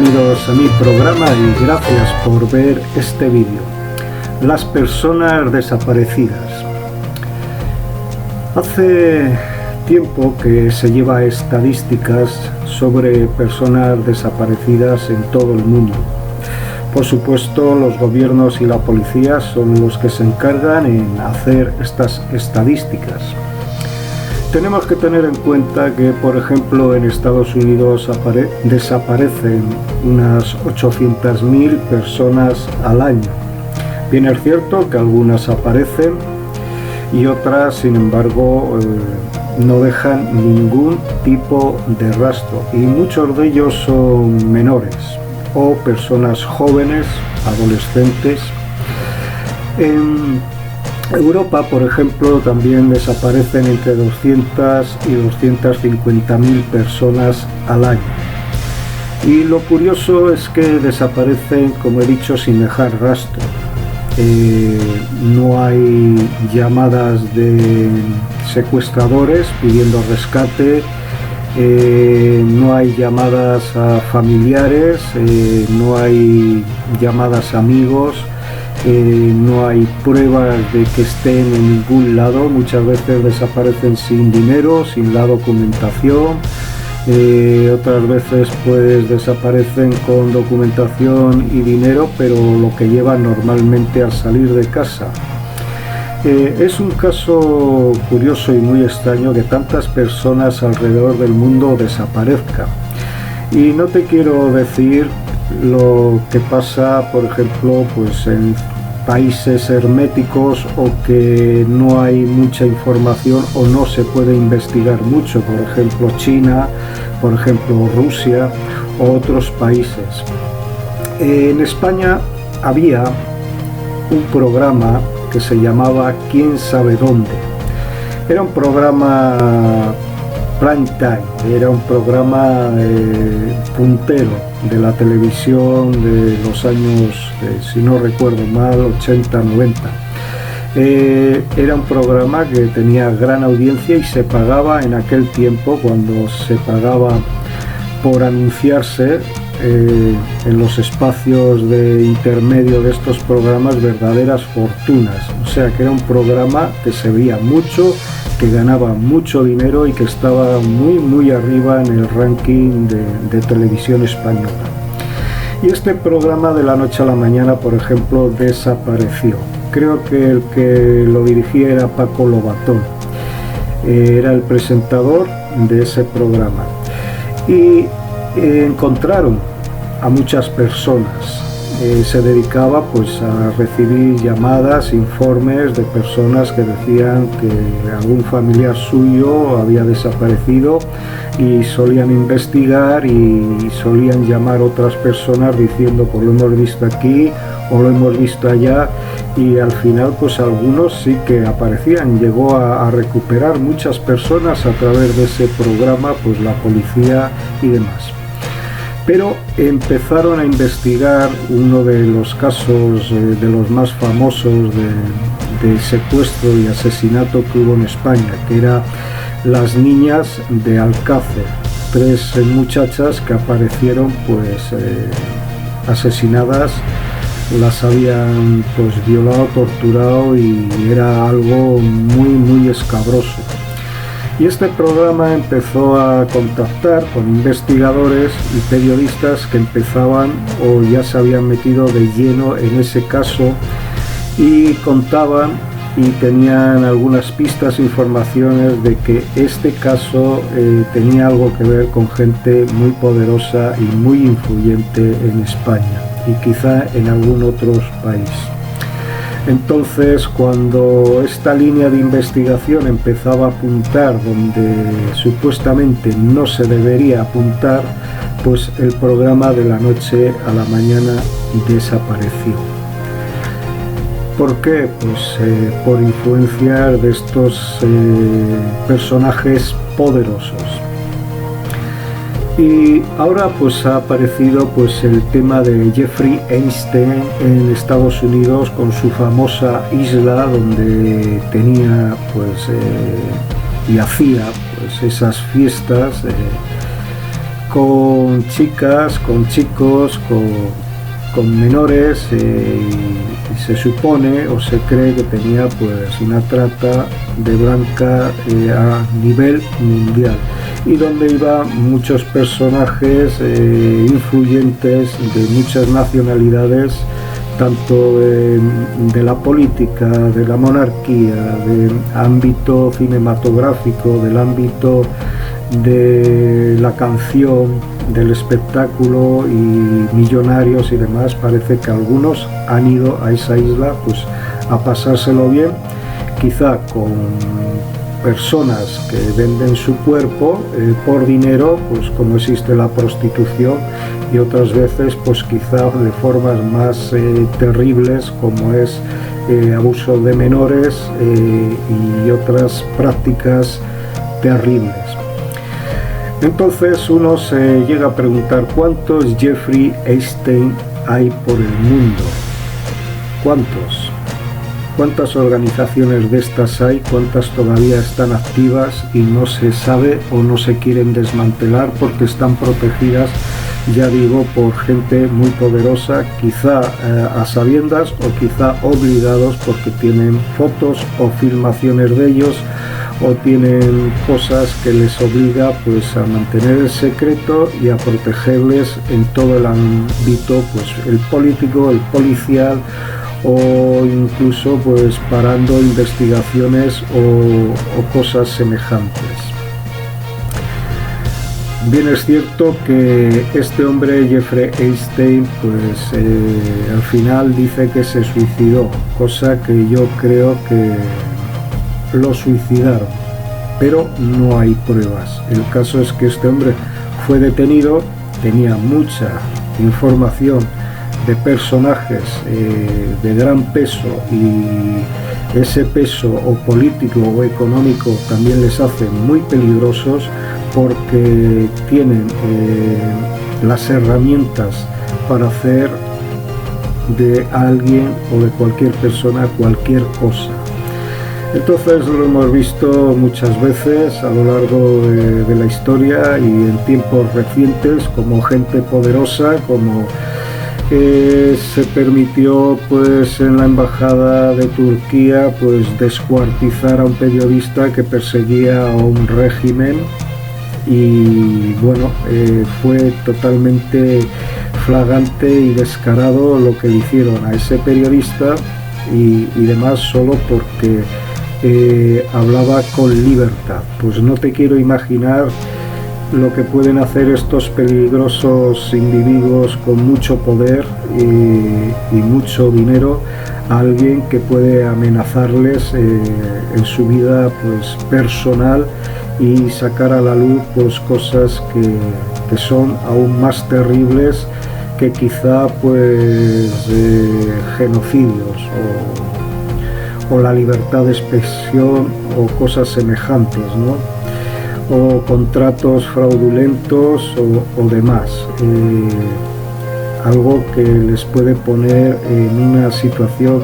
bienvenidos a mi programa y gracias por ver este vídeo. Las personas desaparecidas. Hace tiempo que se lleva estadísticas sobre personas desaparecidas en todo el mundo. Por supuesto, los gobiernos y la policía son los que se encargan en hacer estas estadísticas. Tenemos que tener en cuenta que, por ejemplo, en Estados Unidos desaparecen unas 800.000 personas al año. Bien es cierto que algunas aparecen y otras, sin embargo, no dejan ningún tipo de rastro, y muchos de ellos son menores o personas jóvenes, adolescentes. En Europa, por ejemplo, también desaparecen entre 200 y 250.000 personas al año. Y lo curioso es que desaparecen, como he dicho, sin dejar rastro. No hay llamadas de secuestradores pidiendo rescate, no hay llamadas a familiares, no hay llamadas a amigos. No hay pruebas de que estén en ningún lado. Muchas veces desaparecen sin dinero, sin la documentación. Otras veces pues desaparecen con documentación y dinero, pero lo que llevan normalmente al salir de casa. Es un caso curioso y muy extraño que tantas personas alrededor del mundo desaparezcan. Y no te quiero decir lo que pasa, por ejemplo, pues en países herméticos o que no hay mucha información o no se puede investigar mucho, por ejemplo China, por ejemplo Rusia o otros países. En España había un programa que se llamaba ¿Quién sabe dónde? Era un programa prime time, era un programa puntero de la televisión de los años, si no recuerdo mal, 80-90. Era un programa que tenía gran audiencia y se pagaba en aquel tiempo, cuando se pagaba por anunciarse en los espacios de intermedio de estos programas, verdaderas fortunas. O sea que era un programa que se veía mucho, que ganaba mucho dinero y que estaba muy arriba en el ranking de televisión española. Y este programa de la noche a la mañana, por ejemplo, desapareció. Creo que el que lo dirigía era Paco Lobatón, era el presentador de ese programa. Y encontraron a muchas personas. Se dedicaba pues a recibir llamadas, informes de personas que decían que algún familiar suyo había desaparecido, y solían investigar y solían llamar a otras personas diciendo pues lo hemos visto aquí o lo hemos visto allá, y al final pues algunos sí que aparecían. Llegó a recuperar muchas personas a través de ese programa, pues la policía y demás. Pero empezaron a investigar uno de los casos de los más famosos de secuestro y asesinato que hubo en España, que era las niñas de Alcácer, 3 muchachas que aparecieron pues asesinadas. Las habían pues violado, torturado, y era algo muy escabroso. Y este programa empezó a contactar con investigadores y periodistas que empezaban o ya se habían metido de lleno en ese caso, y contaban y tenían algunas pistas e informaciones de que este caso tenía algo que ver con gente muy poderosa y muy influyente en España y quizá en algún otro país. Entonces, cuando esta línea de investigación empezaba a apuntar donde supuestamente no se debería apuntar, pues el programa de la noche a la mañana desapareció. ¿Por qué? Pues por influencia de estos personajes poderosos. Y ahora pues ha aparecido pues el tema de Jeffrey Epstein en Estados Unidos, con su famosa isla donde tenía pues y hacía pues esas fiestas con chicas, con chicos, con menores, y se supone o se cree que tenía pues una trata de blanca a nivel mundial, y donde iban muchos personajes influyentes de muchas nacionalidades, tanto de la política, de la monarquía, del ámbito cinematográfico, del ámbito de la canción, del espectáculo, y millonarios y demás. Parece que algunos han ido a esa isla pues a pasárselo bien, quizá con personas que venden su cuerpo por dinero, pues como existe la prostitución, y otras veces pues quizá de formas más terribles, como es abuso de menores y otras prácticas terribles. Entonces uno se llega a preguntar, ¿cuántos Jeffrey Epstein hay por el mundo? ¿Cuántos? ¿Cuántas organizaciones de estas hay? ¿Cuántas todavía están activas y no se sabe o no se quieren desmantelar porque están protegidas, ya digo, por gente muy poderosa, quizá a sabiendas o quizá obligados porque tienen fotos o filmaciones de ellos, o tienen cosas que les obliga pues a mantener el secreto y a protegerles en todo el ámbito, pues el político, el policial, o incluso pues parando investigaciones o cosas semejantes. Bien, es cierto que este hombre, Jeffrey Epstein, pues al final dice que se suicidó, cosa que yo creo que lo suicidaron, pero no hay pruebas. El caso es que este hombre fue detenido, tenía mucha información de personajes de gran peso, y ese peso o político o económico también les hace muy peligrosos, porque tienen las herramientas para hacer de alguien o de cualquier persona cualquier cosa. Entonces lo hemos visto muchas veces a lo largo de la historia y en tiempos recientes, como gente poderosa, como se permitió pues en la embajada de Turquía pues descuartizar a un periodista que perseguía a un régimen, y bueno, fue totalmente flagrante y descarado lo que le hicieron a ese periodista y demás, solo porque hablaba con libertad. Pues no te quiero imaginar lo que pueden hacer estos peligrosos individuos con mucho poder y mucho dinero a alguien que puede amenazarles en su vida pues personal, y sacar a la luz pues cosas que son aún más terribles que quizá pues genocidios o la libertad de expresión o cosas semejantes, ¿no? O contratos fraudulentos o demás, algo que les puede poner en una situación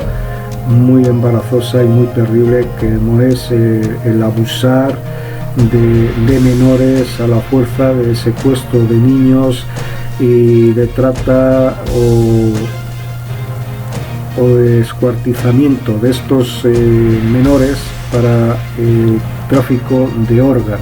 muy embarazosa y muy terrible, como es el abusar de menores a la fuerza, de secuestro de niños y de trata o de descuartizamiento de estos menores para tráfico de órganos.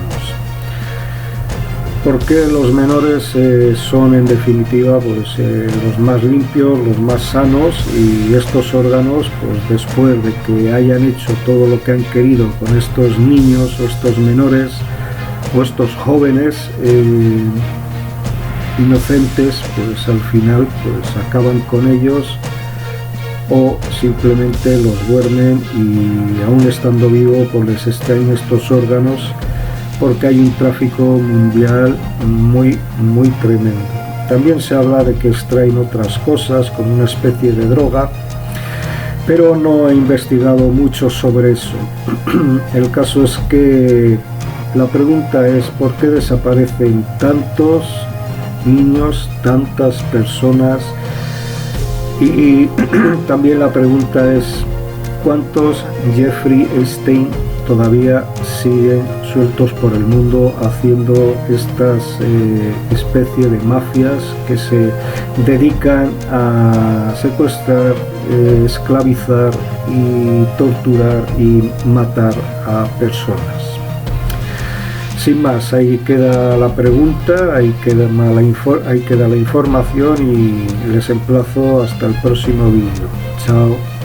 Porque los menores son en definitiva pues los más limpios, los más sanos, y estos órganos pues después de que hayan hecho todo lo que han querido con estos niños o estos menores o estos jóvenes inocentes, pues al final pues acaban con ellos o simplemente los duermen, y aún estando vivo pues les extraen estos órganos, porque hay un tráfico mundial muy tremendo. También se habla de que extraen otras cosas como una especie de droga, pero no he investigado mucho sobre eso. El caso es que la pregunta es ¿por qué desaparecen tantos niños, tantas personas? Y también la pregunta es cuantos Jeffrey Epstein todavía siguen sueltos por el mundo haciendo estas especie de mafias que se dedican a secuestrar, esclavizar y torturar y matar a personas. Sin más, ahí queda la pregunta, ahí queda la información y les emplazo hasta el próximo vídeo. Chao.